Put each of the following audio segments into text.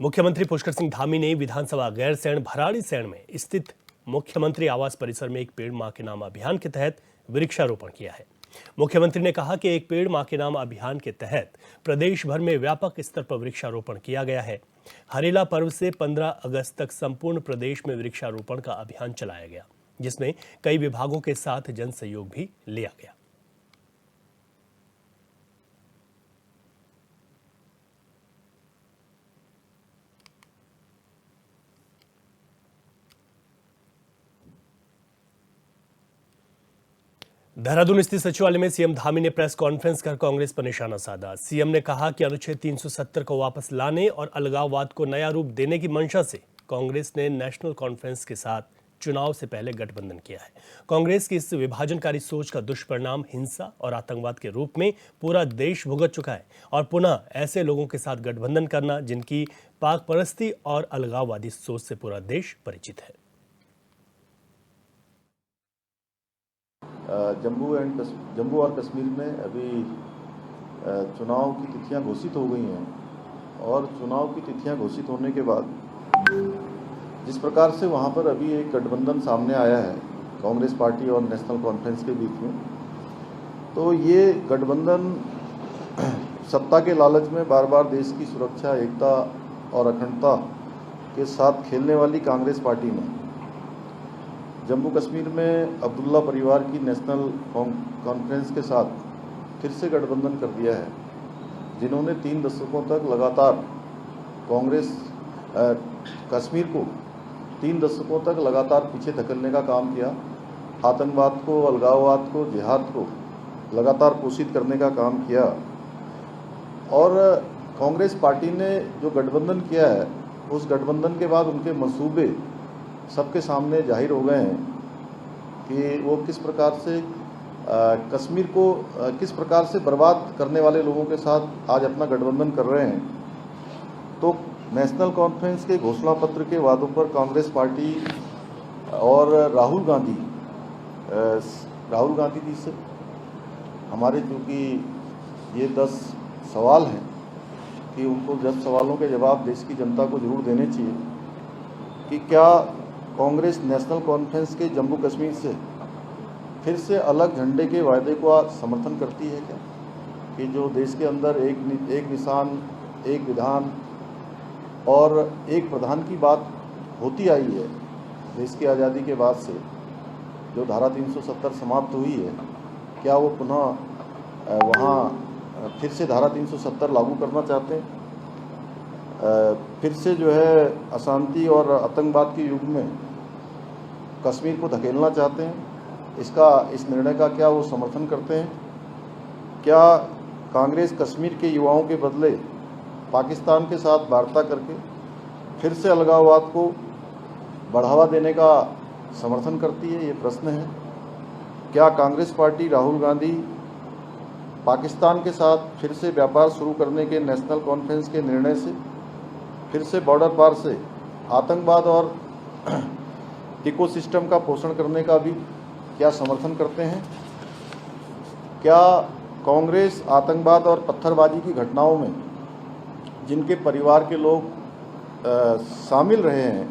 मुख्यमंत्री पुष्कर सिंह धामी ने विधानसभा गैरसैंण भराड़ीसैंण में स्थित मुख्यमंत्री आवास परिसर में एक पेड़ मां के नाम अभियान के तहत वृक्षारोपण किया है। मुख्यमंत्री ने कहा कि एक पेड़ मां के नाम अभियान के तहत प्रदेश भर में व्यापक स्तर पर वृक्षारोपण किया गया है। हरेला पर्व से 15 अगस्त तक संपूर्ण प्रदेश में वृक्षारोपण का अभियान चलाया गया, जिसमें कई विभागों के साथ जन सहयोग भी लिया गया। देहरादून स्थित सचिवालय में सीएम धामी ने प्रेस कॉन्फ्रेंस कर कांग्रेस पर निशाना साधा। सीएम ने कहा कि अनुच्छेद 370 को वापस लाने और अलगाववाद को नया रूप देने की मंशा से कांग्रेस ने नेशनल कॉन्फ्रेंस के साथ चुनाव से पहले गठबंधन किया है। कांग्रेस की इस विभाजनकारी सोच का दुष्परिणाम हिंसा और आतंकवाद के रूप में पूरा देश भुगत चुका है और पुनः ऐसे लोगों के साथ गठबंधन करना जिनकी पाक परस्ती और अलगाववादी सोच से पूरा देश परिचित है। जम्मू और कश्मीर में अभी चुनाव की तिथियां घोषित हो गई हैं और चुनाव की तिथियां घोषित होने के बाद जिस प्रकार से वहां पर अभी एक गठबंधन सामने आया है कांग्रेस पार्टी और नेशनल कॉन्फ्रेंस के बीच में, तो ये गठबंधन सत्ता के लालच में बार बार देश की सुरक्षा, एकता और अखंडता के साथ खेलने वाली कांग्रेस पार्टी ने जम्मू कश्मीर में अब्दुल्ला परिवार की नेशनल कॉन्फ्रेंस के साथ फिर से गठबंधन कर दिया है, जिन्होंने 3 दशकों तक लगातार कश्मीर को 3 दशकों तक लगातार पीछे धकेलने का काम किया, आतंकवाद को, अलगाववाद को, जिहाद को लगातार पोषित करने का काम किया। और कांग्रेस पार्टी ने जो गठबंधन किया है, उस गठबंधन के बाद उनके मंसूबे सबके सामने जाहिर हो गए हैं कि वो किस प्रकार से कश्मीर को किस प्रकार से बर्बाद करने वाले लोगों के साथ आज अपना गठबंधन कर रहे हैं। तो नेशनल कॉन्फ्रेंस के घोषणा पत्र के वादों पर कांग्रेस पार्टी और राहुल गांधी जी से हमारे चूँकि ये 10 सवाल हैं कि उनको 10 सवालों के जवाब देश की जनता को जरूर देने चाहिए कि क्या कांग्रेस नेशनल कॉन्फ्रेंस के जम्मू कश्मीर से फिर से अलग झंडे के वायदे को समर्थन करती है क्या, कि जो देश के अंदर एक निशान, एक विधान और एक प्रधान की बात होती आई है देश की आज़ादी के बाद से, जो धारा 370 समाप्त हुई है, क्या वो पुनः वहाँ फिर से धारा 370 लागू करना चाहते हैं? फिर से जो है अशांति और आतंकवाद के युग में कश्मीर को धकेलना चाहते हैं? इस निर्णय का क्या वो समर्थन करते हैं? क्या कांग्रेस कश्मीर के युवाओं के बदले पाकिस्तान के साथ वार्ता करके फिर से अलगाववाद को बढ़ावा देने का समर्थन करती है? ये प्रश्न है। क्या कांग्रेस पार्टी राहुल गांधी पाकिस्तान के साथ फिर से व्यापार शुरू करने के नेशनल कॉन्फ्रेंस के निर्णय से फिर से बॉर्डर पार से आतंकवाद और इकोसिस्टम का पोषण करने का भी क्या समर्थन करते हैं? क्या कांग्रेस आतंकवाद और पत्थरबाजी की घटनाओं में जिनके परिवार के लोग शामिल रहे हैं,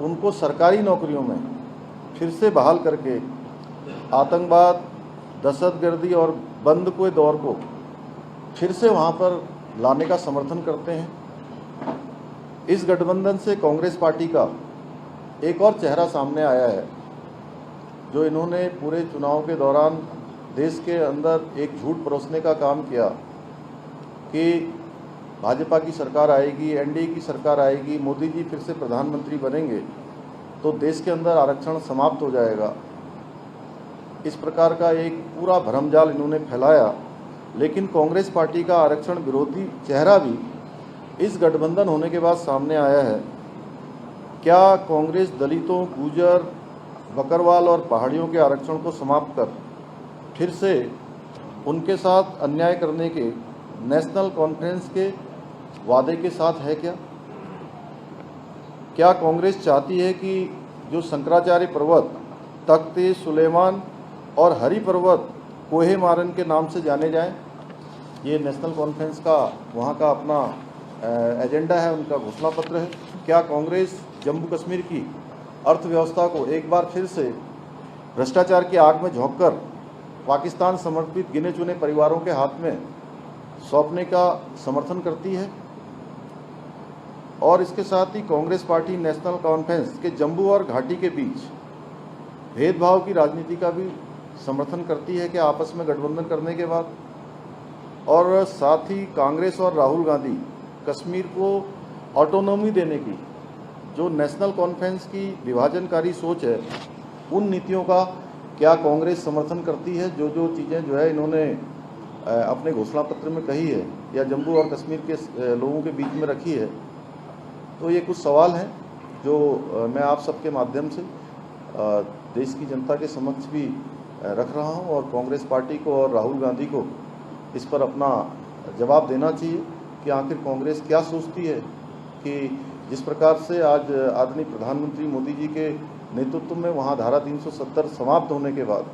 उनको सरकारी नौकरियों में फिर से बहाल करके आतंकवाद, दहशतगर्दी और बंद के दौर को फिर से वहाँ पर लाने का समर्थन करते हैं? इस गठबंधन से कांग्रेस पार्टी का एक और चेहरा सामने आया है, जो इन्होंने पूरे चुनाव के दौरान देश के अंदर एक झूठ परोसने का काम किया कि भाजपा की सरकार आएगी, एनडीए की सरकार आएगी, मोदी जी फिर से प्रधानमंत्री बनेंगे तो देश के अंदर आरक्षण समाप्त हो जाएगा। इस प्रकार का एक पूरा भरमजाल इन्होंने फैलाया, लेकिन कांग्रेस पार्टी का आरक्षण विरोधी चेहरा भी इस गठबंधन होने के बाद सामने आया है। क्या कांग्रेस दलितों, गुर्जर, बकरवाल और पहाड़ियों के आरक्षण को समाप्त कर फिर से उनके साथ अन्याय करने के नेशनल कॉन्फ्रेंस के वादे के साथ है क्या? क्या कांग्रेस चाहती है कि जो शंकराचार्य पर्वत, तख्त सुलेमान और हरि पर्वत कोहे मारन के नाम से जाने जाएं? ये नेशनल कॉन्फ्रेंस का वहाँ का अपना एजेंडा है, उनका घोषणा पत्र है। क्या कांग्रेस जम्मू कश्मीर की अर्थव्यवस्था को एक बार फिर से भ्रष्टाचार की आग में झोंककर पाकिस्तान समर्पित गिने चुने परिवारों के हाथ में सौंपने का समर्थन करती है? और इसके साथ ही कांग्रेस पार्टी नेशनल कॉन्फ्रेंस के जम्मू और घाटी के बीच भेदभाव की राजनीति का भी समर्थन करती है क्या आपस में गठबंधन करने के बाद? और साथ ही कांग्रेस और राहुल गांधी कश्मीर को ऑटोनॉमी देने की जो नेशनल कॉन्फ्रेंस की विभाजनकारी सोच है, उन नीतियों का क्या कांग्रेस समर्थन करती है? जो जो चीज़ें जो है इन्होंने अपने घोषणा पत्र में कही है या जम्मू और कश्मीर के लोगों के बीच में रखी है। तो ये कुछ सवाल हैं जो मैं आप सबके माध्यम से देश की जनता के समक्ष भी रख रहा हूं और कांग्रेस पार्टी को और राहुल गांधी को इस पर अपना जवाब देना चाहिए कि आखिर कांग्रेस क्या सोचती है कि जिस प्रकार से आज आदरणीय प्रधानमंत्री मोदी जी के नेतृत्व में वहाँ धारा 370 समाप्त होने के बाद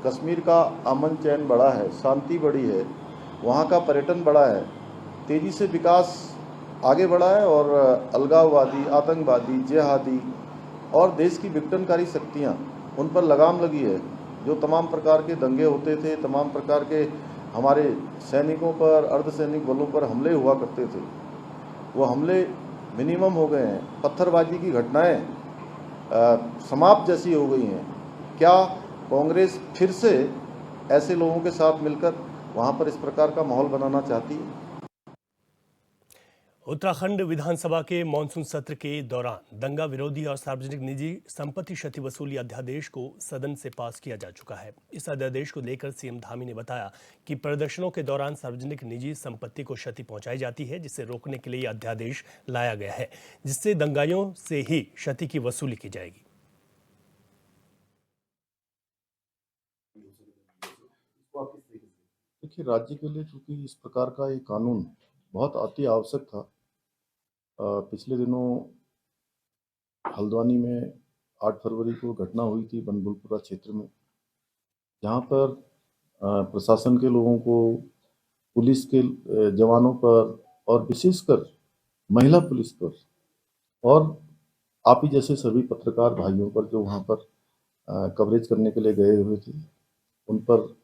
कश्मीर का अमन चैन बढ़ा है, शांति बढ़ी है, वहाँ का पर्यटन बढ़ा है, तेज़ी से विकास आगे बढ़ा है और अलगाववादी, आतंकवादी, जिहादी और देश की विघटनकारी शक्तियाँ उन पर लगाम लगी है। जो तमाम प्रकार के दंगे होते थे, तमाम प्रकार के हमारे सैनिकों पर, अर्धसैनिक बलों पर हमले हुआ करते थे, वो हमले मिनिमम हो गए हैं। पत्थरबाजी की घटनाएं समाप्त जैसी हो गई हैं। क्या कांग्रेस फिर से ऐसे लोगों के साथ मिलकर वहाँ पर इस प्रकार का माहौल बनाना चाहती है? उत्तराखंड विधानसभा के मानसून सत्र के दौरान दंगा विरोधी और सार्वजनिक निजी संपत्ति क्षति वसूली अध्यादेश को सदन से पास किया जा चुका है। इस अध्यादेश को लेकर सीएम धामी ने बताया कि प्रदर्शनों के दौरान सार्वजनिक निजी संपत्ति को क्षति पहुंचाई जाती है, जिसे रोकने के लिए यह अध्यादेश लाया गया है, जिससे दंगाइयों से ही क्षति की वसूली की जाएगी। देखिए, राज्य के लिए चूंकि इस प्रकार का एक कानून बहुत अति आवश्यक था। पिछले दिनों हल्द्वानी में 8 फरवरी को घटना हुई थी बनभूलपुरा क्षेत्र में, जहां पर प्रशासन के लोगों को, पुलिस के जवानों पर और विशेषकर महिला पुलिस पर और आप ही जैसे सभी पत्रकार भाइयों पर जो वहां पर कवरेज करने के लिए गए हुए थे, उन पर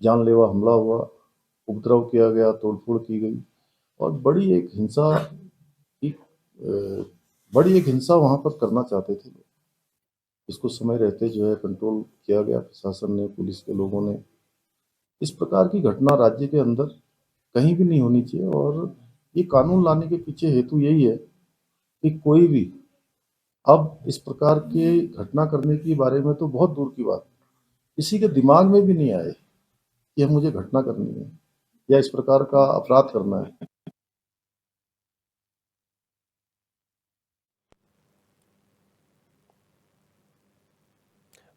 जानलेवा हमला हुआ, उपद्रव किया गया, तोड़फोड़ की गई और बड़ी एक हिंसा वहां पर करना चाहते थे लोग। इसको समय रहते जो है कंट्रोल किया गया, प्रशासन ने, पुलिस के लोगों ने। इस प्रकार की घटना राज्य के अंदर कहीं भी नहीं होनी चाहिए और ये कानून लाने के पीछे हेतु यही है कि कोई भी अब इस प्रकार के घटना करने के बारे में तो बहुत दूर की बात, किसी के दिमाग में भी नहीं आए कि मुझे घटना करनी है या इस प्रकार का अपराध करना है।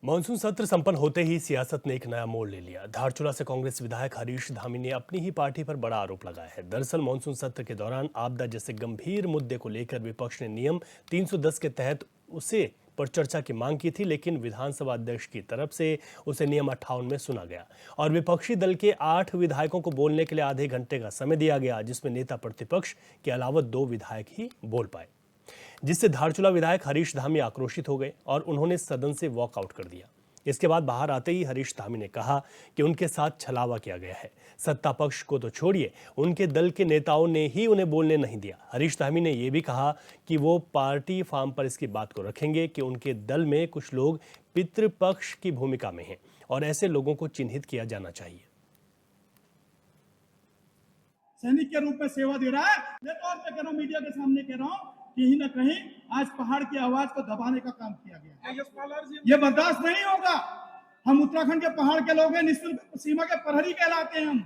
मानसून सत्र संपन्न होते ही सियासत ने एक नया मोड़ ले लिया। धारचूला से कांग्रेस विधायक हरीश धामी ने अपनी ही पार्टी पर बड़ा आरोप लगाया है। दरअसल मानसून सत्र के दौरान आपदा जैसे गंभीर मुद्दे को लेकर विपक्ष ने नियम 310 के तहत उसे पर चर्चा की मांग की थी, लेकिन विधानसभा अध्यक्ष की तरफ से उसे नियम 58 में सुना गया और विपक्षी दल के 8 विधायकों को बोलने के लिए आधे घंटे का समय दिया गया, जिसमें नेता प्रतिपक्ष के अलावा 2 विधायक ही बोल पाए, जिससे धारचूला विधायक हरीश धामी आक्रोशित हो गए और उन्होंने सदन से वॉकआउट कर दिया। इसके बाद बाहर आते ही हरीश धामी ने कहा कि उनके साथ छलावा किया गया है। सत्ता पक्ष को तो छोड़िए, उनके दल के नेताओं ने ही उन्हें बोलने नहीं दिया। हरीश धामी ने यह भी कहा कि वो पार्टी फार्म पर इसकी बात को रखेंगे कि उनके दल में कुछ लोग पितृपक्ष की भूमिका में हैं और ऐसे लोगों को चिन्हित किया जाना चाहिए। सैनिक के रूप में सेवा दे रहा है, मैं तौर पे कह रहा हूं, मीडिया के सामने कह रहा हूं, कहीं ना कहीं आज पहाड़ की आवाज को दबाने का काम किया गया। ये बर्दाश्त नहीं होगा। हम उत्तराखंड के पहाड़ के लोग हैं, निःशुल्क सीमा के प्रहरी कहलाते हैं हम।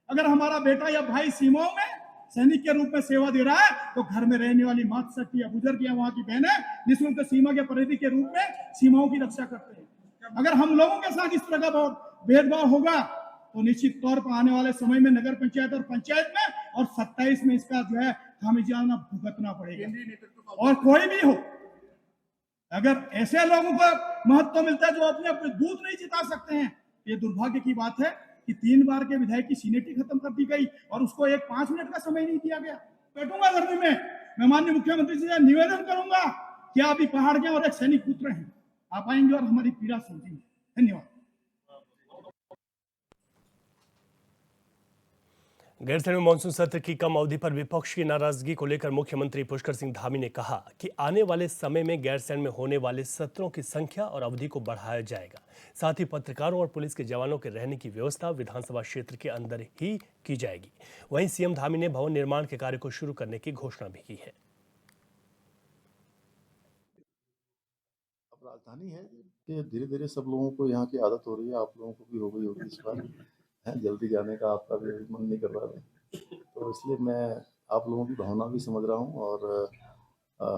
अगर हमारा बेटा या भाई सीमाओं में सैनिक के रूप में सेवा दे रहा है तो घर में रहने वाली मातृशक्ति या बुजुर्ग या वहां की बहनें निःशुल्क सीमा के प्रहरी के रूप में सीमाओं की रक्षा करते हैं। अगर हम लोगों के साथ इस तरह का भेदभाव होगा तो निश्चित तौर पर आने वाले समय में नगर पंचायत और पंचायत में और 27 में इसका जो है खामियाजा भुगतना पड़ेगा। और कोई भी हो, अगर ऐसे लोगों को महत्व मिलता है जो अपने अपने दूध नहीं जिता सकते हैं, ये दुर्भाग्य की बात है कि 3 बार के विधायक की सीनेटी खत्म कर दी गई और उसको एक 5 मिनट का समय नहीं दिया गया। बैठूंगा गर्मी में। मैं माननीय मुख्यमंत्री जी से निवेदन करूंगा कि आप भी पहाड़ के और एक सैनिक पुत्र हैं, आप आएंगे और हमारी पीड़ा समझेंगे। धन्यवाद। गैरसैंण में मानसून सत्र की कम अवधि पर विपक्ष की नाराजगी को लेकर मुख्यमंत्री पुष्कर सिंह धामी ने कहा कि आने वाले समय में गैरसैंण में होने वाले सत्रों की संख्या और अवधि को बढ़ाया जाएगा। साथ ही पत्रकारों और पुलिस के जवानों के रहने की व्यवस्था विधानसभा क्षेत्र के अंदर ही की जाएगी। वहीं सीएम धामी ने भवन निर्माण के कार्य को शुरू करने की घोषणा भी की है। अब राजधानी है कि धीरे धीरे सब लोगों को यहाँ की आदत हो रही है, आप लोगों को भी हो गई होगी इस बार है, जल्दी जाने का आपका भी मन नहीं कर रहा है, तो इसलिए मैं आप लोगों की भावना भी समझ रहा हूँ। और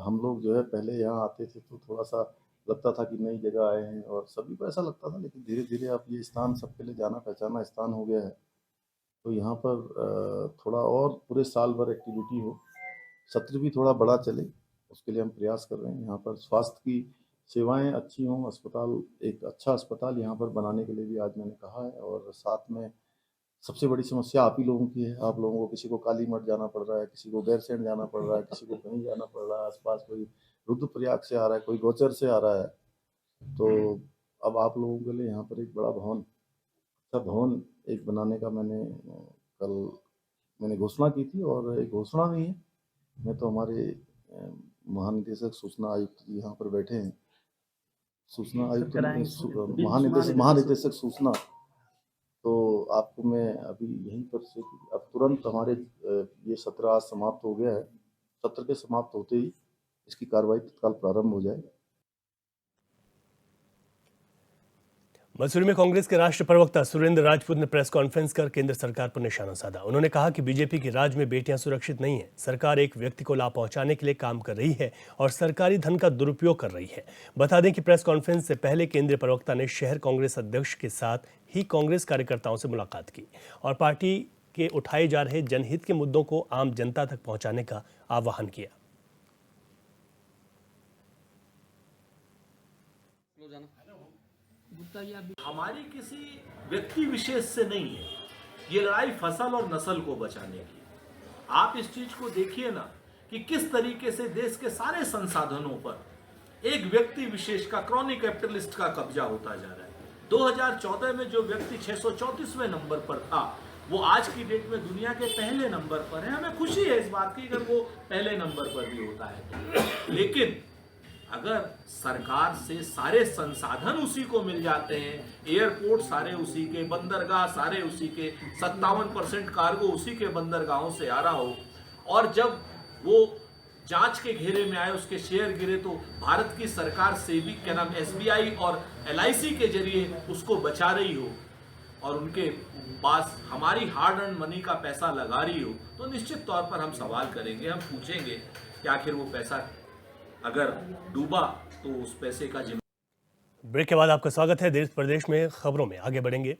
हम लोग जो है पहले यहाँ आते थे तो थोड़ा सा लगता था कि नई जगह आए हैं और सभी को ऐसा लगता था, लेकिन धीरे धीरे अब ये स्थान सबके लिए जाना पहचाना स्थान हो गया है। तो यहाँ पर थोड़ा और पूरे साल भर एक्टिविटी हो, सत्र भी थोड़ा बड़ा चले, उसके लिए हम प्रयास कर रहे हैं। यहाँ पर स्वास्थ्य की सेवाएं अच्छी हों, अस्पताल एक अच्छा अस्पताल यहाँ पर बनाने के लिए भी आज मैंने कहा है। और साथ में सबसे बड़ी समस्या आप ही लोगों की है, आप लोगों को किसी को काली मठ जाना पड़ रहा है, किसी को गैरसैंण जाना पड़ रहा है, किसी को कहीं जाना पड़ रहा है, आसपास कोई रुद्रप्रयाग से आ रहा है, कोई गोचर से आ रहा है। तो अब आप लोगों के लिए यहाँ पर एक बड़ा भवन, अच्छा भवन एक बनाने का मैंने घोषणा की थी। और एक घोषणा नहीं है, मैं तो हमारे महानिदेशक सूचना आयुक्त जी यहाँ पर बैठे हैं, सूचना आयुक्त महानिदेशक सूचना, तो आपको मैं अभी यहीं पर से अब तुरंत हमारे ये सत्र आज समाप्त हो गया है, सत्र के समाप्त होते ही इसकी कार्रवाई तत्काल प्रारंभ हो जाए। मसूरी में कांग्रेस के राष्ट्रीय प्रवक्ता सुरेंद्र राजपूत ने प्रेस कॉन्फ्रेंस कर केंद्र सरकार पर निशाना साधा। उन्होंने कहा कि बीजेपी के राज में बेटियां सुरक्षित नहीं है, सरकार एक व्यक्ति को लाभ पहुंचाने के लिए काम कर रही है और सरकारी धन का दुरुपयोग कर रही है। बता दें कि प्रेस कॉन्फ्रेंस से पहले केंद्रीय प्रवक्ता ने शहर कांग्रेस अध्यक्ष के साथ ही कांग्रेस कार्यकर्ताओं से मुलाकात की और पार्टी के उठाए जा रहे जनहित के मुद्दों को आम जनता तक पहुंचाने का आह्वान किया। हमारी किसी व्यक्ति विशेष से नहीं है, ये लड़ाई फसल और नस्ल को बचाने की। आप इस चीज को देखिए ना कि किस तरीके से देश के सारे संसाधनों पर एक व्यक्ति विशेष का, क्रॉनिक कैपिटलिस्ट का कब्जा होता जा रहा है। 2014 में जो व्यक्ति 634वें नंबर पर था, वो आज की डेट में दुनिया के पहले नंबर पर है। हमें खुशी है इस बात की अगर वो पहले नंबर पर भी होता है, लेकिन अगर सरकार से सारे संसाधन उसी को मिल जाते हैं, एयरपोर्ट सारे उसी के, बंदरगाह सारे उसी के, 57% कार्गो उसी के बंदरगाहों से आ रहा हो, और जब वो जांच के घेरे में आए, उसके शेयर गिरे, तो भारत की सरकार से भी क्या नाम SBI और LIC के जरिए उसको बचा रही हो और उनके पास हमारी हार्ड अर्न मनी का पैसा लगा रही हो, तो निश्चित तौर पर हम सवाल करेंगे, हम पूछेंगे कि आखिर वो पैसा अगर डूबा तो उस पैसे का ब्रेक के बाद आपका स्वागत है। देश प्रदेश में खबरों में आगे बढ़ेंगे।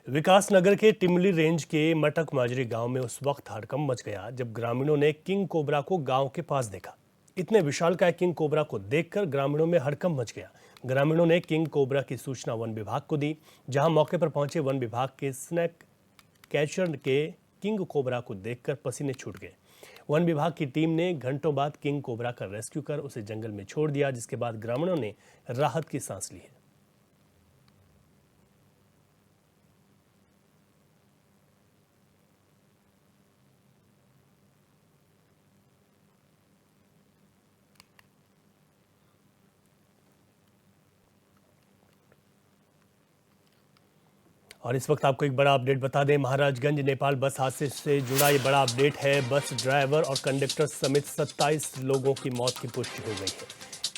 विकास नगर के टिमली रेंज के मटक माजरी गांव में उस वक्त हड़कंप मच गया जब ग्रामीणों ने किंग कोबरा को गांव के पास देखा। इतने विशालकाय किंग कोबरा को देखकर ग्रामीणों में हड़कंप मच गया। ग्रामीणों ने किंग कोबरा की सूचना वन विभाग को दी, जहां मौके पर पहुंचे वन विभाग के स्नैक कैचर के किंग कोबरा को देखकर पसीने छूट गए। वन विभाग की टीम ने घंटों बाद किंग कोबरा का रेस्क्यू कर उसे जंगल में छोड़ दिया, जिसके बाद ग्रामीणों ने राहत की सांस ली है। और इस वक्त आपको एक बड़ा अपडेट बता दें, महाराजगंज नेपाल बस हादसे से जुड़ा ये बड़ा अपडेट है। बस ड्राइवर और कंडक्टर समेत 27 लोगों की मौत की पुष्टि हो गई है।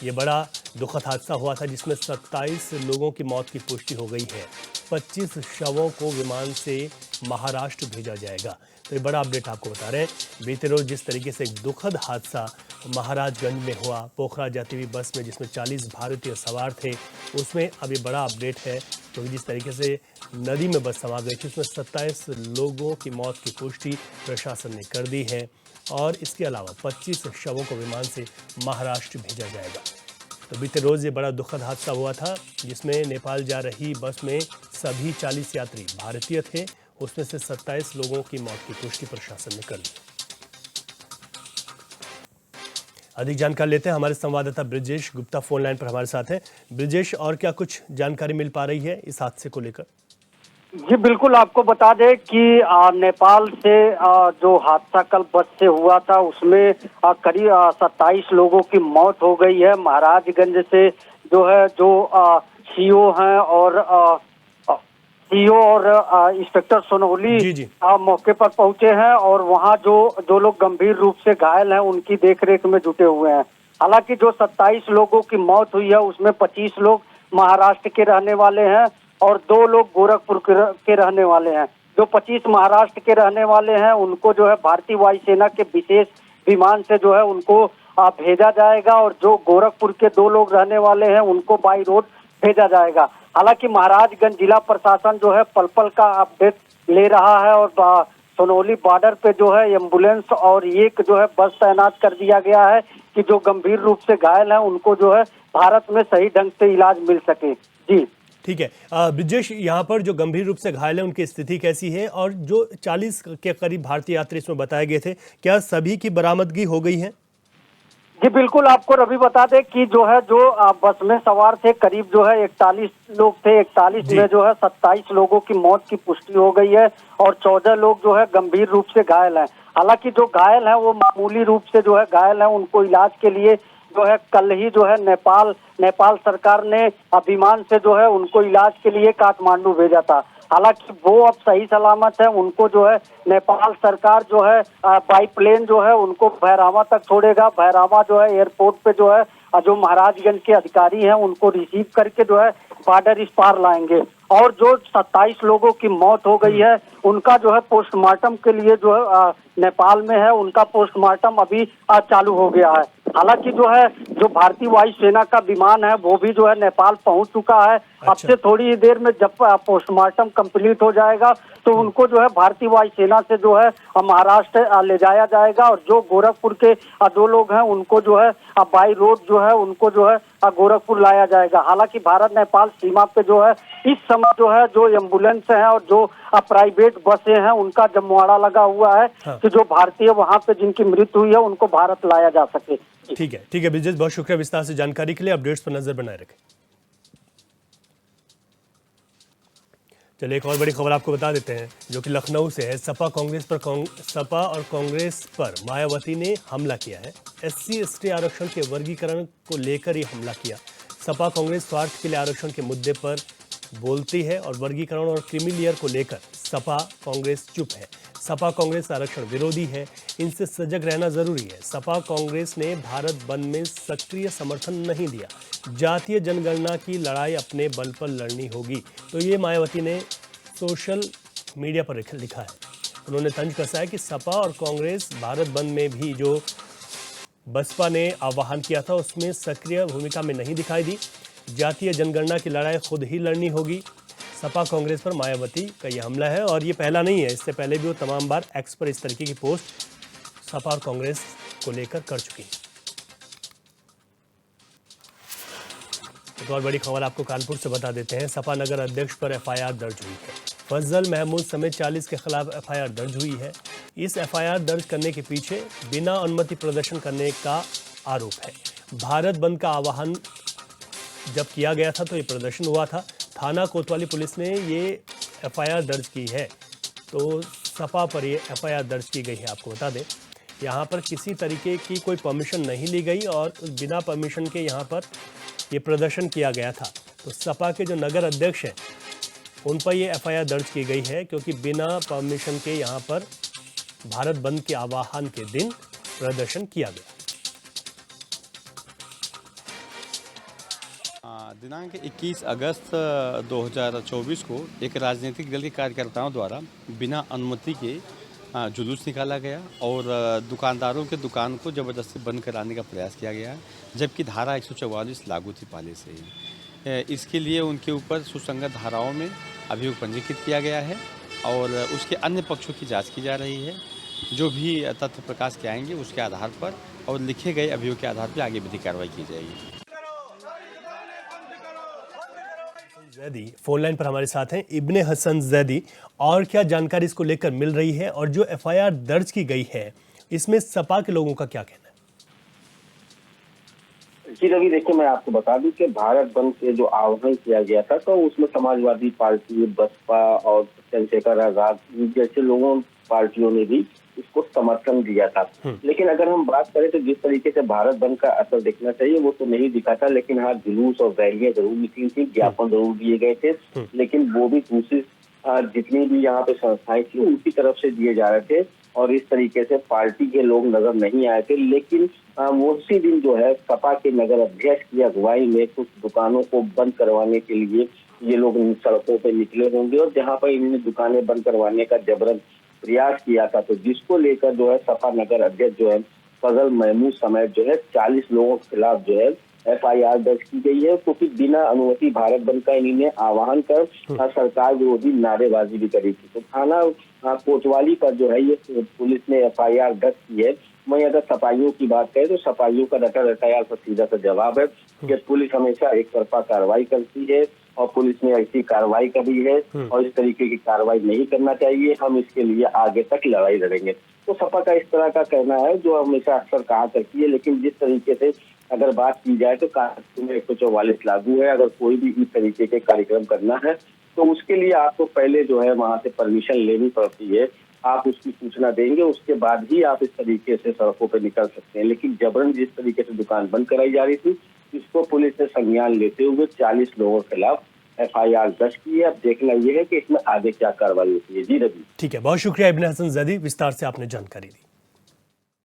ये बड़ा दुखद हादसा हुआ था जिसमें 27 लोगों की मौत की पुष्टि हो गई है। 25 शवों को विमान से महाराष्ट्र भेजा जाएगा। तो ये बड़ा अपडेट आपको बता रहे हैं। बीते रोज जिस तरीके से एक दुखद हादसा महाराजगंज में हुआ, पोखरा जाती हुई बस में जिसमें 40 भारतीय सवार थे, उसमें अभी बड़ा अपडेट है क्योंकि जिस तरीके से नदी में बस समा गई थी उसमें 27 लोगों की मौत की पुष्टि प्रशासन ने कर दी है और इसके अलावा 25 शवों को विमान से महाराष्ट्र भेजा जाएगा। तो बीते रोज ये बड़ा दुखद हादसा हुआ था जिसमें नेपाल जा रही बस में सभी 40 यात्री भारतीय थे, उसमें से 27 लोगों की मौत की पुष्टि प्रशासन ने कर दी। अधिक जानकारी लेते हैं, हमारे संवाददाता ब्रिजेश गुप्ता फोन लाइन पर हमारे साथ हैं। ब्रिजेश, और क्या कुछ जानकारी मिल पा रही है इस हादसे को लेकर? जी बिल्कुल, आपको बता दें कि नेपाल से जो हादसा कल बस से हुआ था उसमें करीब 27 लोगों की मौत हो गई है। महाराजगंज से जो सीओ हैं और सीओ और इंस्पेक्टर सोनोली मौके पर पहुंचे हैं और वहां जो लोग गंभीर रूप से घायल हैं उनकी देखरेख में जुटे हुए हैं। हालांकि जो 27 लोगों की मौत हुई है उसमें 25 लोग महाराष्ट्र के रहने वाले हैं और 2 लोग गोरखपुर के रहने वाले हैं। जो 25 महाराष्ट्र के रहने वाले हैं उनको जो है भारतीय वायुसेना के विशेष विमान से जो है उनको भेजा जाएगा और जो गोरखपुर के 2 लोग रहने वाले हैं उनको बाई रोड भेजा जाएगा। हालांकि महाराजगंज जिला प्रशासन जो है पल पल का अपडेट ले रहा है और सोनौली बॉर्डर पे जो है एम्बुलेंस और एक जो है बस तैनात कर दिया गया है कि जो गंभीर रूप से घायल हैं उनको जो है भारत में सही ढंग से इलाज मिल सके। जी ठीक है ब्रिजेश, यहाँ पर जो गंभीर रूप से घायल है उनकी स्थिति कैसी है, और जो 40 के करीब भारतीय यात्री इसमें बताए गए थे, क्या सभी की बरामदगी हो गई है? जी बिल्कुल, आपको रवि बता दें कि जो बस में सवार थे करीब जो है 41 लोग थे। 41 में जो है 27 लोगों की मौत की पुष्टि हो गई है और 14 लोग जो है गंभीर रूप से घायल हैं। हालांकि जो घायल हैं वो मामूली रूप से जो है घायल हैं, उनको इलाज के लिए जो है कल ही जो है नेपाल सरकार ने विमान से जो है उनको इलाज के लिए काठमांडू भेजा था। हालांकि वो अब सही सलामत है, उनको जो है नेपाल सरकार जो है बाई प्लेन जो है उनको भैरामा तक छोड़ेगा। भैरामा जो है एयरपोर्ट पे जो है जो महाराजगंज के अधिकारी हैं उनको रिसीव करके जो है बॉर्डर इस पार लाएंगे। और जो 27 लोगों की मौत हो गई है उनका जो है पोस्टमार्टम के लिए जो है नेपाल में है, उनका पोस्टमार्टम अभी चालू हो गया है। हालांकि जो भारतीय वायुसेना का विमान है वो भी जो है नेपाल पहुंच चुका है। अब से थोड़ी देर में जब पोस्टमार्टम कंप्लीट हो जाएगा तो उनको जो है भारतीय वायुसेना से जो है महाराष्ट्र ले जाया जाएगा और जो गोरखपुर के 2 लोग हैं उनको जो है बाई रोड जो है उनको जो है गोरखपुर लाया जाएगा। हालांकि भारत नेपाल सीमा पे जो है इस समय जो एम्बुलेंस है और जो प्राइवेट बसें हैं उनका जमवाड़ा लगा हुआ है कि जो भारतीय वहां पे जिनकी मृत्यु हुई है उनको भारत लाया जा सके। ठीक है ब्रिजेश, बहुत शुक्रिया विस्तार से जानकारी के लिए। अपडेट्स पर नजर बनाए रखें। चलिए एक और बड़ी खबर आपको बता देते हैं जो कि लखनऊ से है। सपा और कांग्रेस पर मायावती ने हमला किया है। SC/ST आरक्षण के वर्गीकरण को लेकर ये हमला किया। सपा कांग्रेस स्वार्थ के लिए आरक्षण के मुद्दे पर बोलती है और वर्गीकरण और क्रीमी लेयर को लेकर सपा कांग्रेस चुप है। सपा कांग्रेस आरक्षण विरोधी है, इनसे सजग रहना जरूरी है। सपा कांग्रेस ने भारत बंद में सक्रिय समर्थन नहीं दिया। जातीय जनगणना की लड़ाई अपने बल पर लड़नी होगी, तो ये मायावती ने सोशल मीडिया पर लिखा है। उन्होंने तंज कसा है कि सपा और कांग्रेस भारत बंद में भी जो बसपा ने आह्वान किया था उसमें सक्रिय भूमिका में नहीं दिखाई दी। जातीय जनगणना की लड़ाई खुद ही लड़नी होगी। सपा कांग्रेस पर मायावती का यह हमला है और ये पहला नहीं है, इससे पहले भी वो तमाम बार एक्स पर इस तरीके की पोस्ट सपा और कांग्रेस को लेकर कर चुकी है। एक और बड़ी खबर आपको कानपुर से बता देते हैं। सपा नगर अध्यक्ष पर FIR दर्ज हुई है। फजल महमूद समेत 40 के खिलाफ FIR दर्ज हुई है। इस FIR दर्ज करने के पीछे बिना अनुमति प्रदर्शन करने का आरोप है। भारत बंद का आह्वान जब किया गया था तो ये प्रदर्शन हुआ था। थाना कोतवाली पुलिस ने ये FIR दर्ज की है, तो सपा पर ये FIR दर्ज की गई है। आपको बता दें यहाँ पर किसी तरीके की कोई परमिशन नहीं ली गई और बिना परमिशन के यहाँ पर ये प्रदर्शन किया गया था। तो सपा के जो नगर अध्यक्ष हैं उन पर ये FIR दर्ज की गई है क्योंकि बिना परमिशन के यहाँ पर भारत बंद के आह्वान के दिन प्रदर्शन किया गया। दिनांक 21 अगस्त 2024 को एक राजनीतिक दल के कार्यकर्ताओं द्वारा बिना अनुमति के जुलूस निकाला गया और दुकानदारों के दुकान को ज़बरदस्ती बंद कराने का प्रयास किया गया, जबकि धारा 144 लागू थी पहले से ही। इसके लिए उनके ऊपर सुसंगत धाराओं में अभियोग पंजीकृत किया गया है और उसके अन्य पक्षों की जांच की जा रही है। जो भी तथ्य प्रकाश के आएंगे उसके आधार पर और लिखे गए अभियोग के आधार पर आगे विधिक कार्रवाई की जाएगी। जैदी फोन लाइन पर हमारे साथ हैं। इब्ने हसन जैदी, और क्या जानकारी इसको लेकर मिल रही है और जो FIR दर्ज की गई है इसमें सपा के लोगों का क्या कहना है? जी रवि, देखिए मैं आपको बता दूं कि भारत बंद के जो आह्वान किया गया था तो उसमें समाजवादी पार्टी, बसपा और चंद्रशेखर आजाद जैसे लोगों पार्टियों ने भी इसको समर्थन दिया था। लेकिन अगर हम बात करें तो जिस तरीके से भारत बंद का असर दिखना चाहिए वो तो नहीं दिखा था, लेकिन हाँ जुलूस और रैलियां जरूर निकली थी, ज्ञापन जरूर दिए गए थे, लेकिन वो भी दूसरी जितनी भी यहाँ पे संस्थाएं थी उनकी तरफ से दिए जा रहे थे और इस तरीके से पार्टी के लोग नजर नहीं आए थे। लेकिन वो उसी दिन जो है सपा के नगर अध्यक्ष की अगुवाई में कुछ दुकानों को बंद करवाने के लिए ये लोग सड़कों पे निकले होंगे और जहाँ पर इन्होंने दुकानें बंद करवाने का जबरन प्रयास किया था, तो जिसको लेकर जो है सपा नगर अध्यक्ष जो है फजल महमूद समेत जो है 40 लोगों के खिलाफ जो है FIR दर्ज की गई है, क्योंकि बिना अनुमति भारत बंद का इन्होंने आह्वान कर सरकार विरोधी नारेबाजी भी करी थी। तो थाना कोतवाली पर जो है ये पुलिस ने FIR दर्ज की है। वहीं अगर सपाइयों की बात करें तो सपाइयों का रटा रटाया पर सीधा सा जवाब है कि पुलिस हमेशा एक तरफा कार्रवाई करती है और पुलिस ने ऐसी कार्रवाई करी है और इस तरीके की कार्रवाई नहीं करना चाहिए। हम इसके लिए आगे तक लड़ाई लड़ेंगे। तो सपा का इस तरह का कहना है जो हमेशा अक्सर कहा करती है, लेकिन जिस तरीके से अगर बात की जाए तो कानून में 144 लागू है। अगर कोई भी इस तरीके के कार्यक्रम करना है तो उसके लिए आपको पहले जो है वहां से परमिशन लेनी पड़ती है, आप उसकी सूचना देंगे, उसके बाद ही आप इस तरीके से सड़कों पर निकल सकते हैं। लेकिन जबरन जिस तरीके से दुकान बंद कराई जा रही थी इसको पुलिस ने संज्ञान लेते हुए 40 लोगों के खिलाफ FIR दर्ज की है। अब देखना यह है कि इसमें आगे क्या कार्रवाई होती है। जी रवि। ठीक है, बहुत शुक्रिया इब्ने हसन जैदी, विस्तार से आपने जानकारी दी।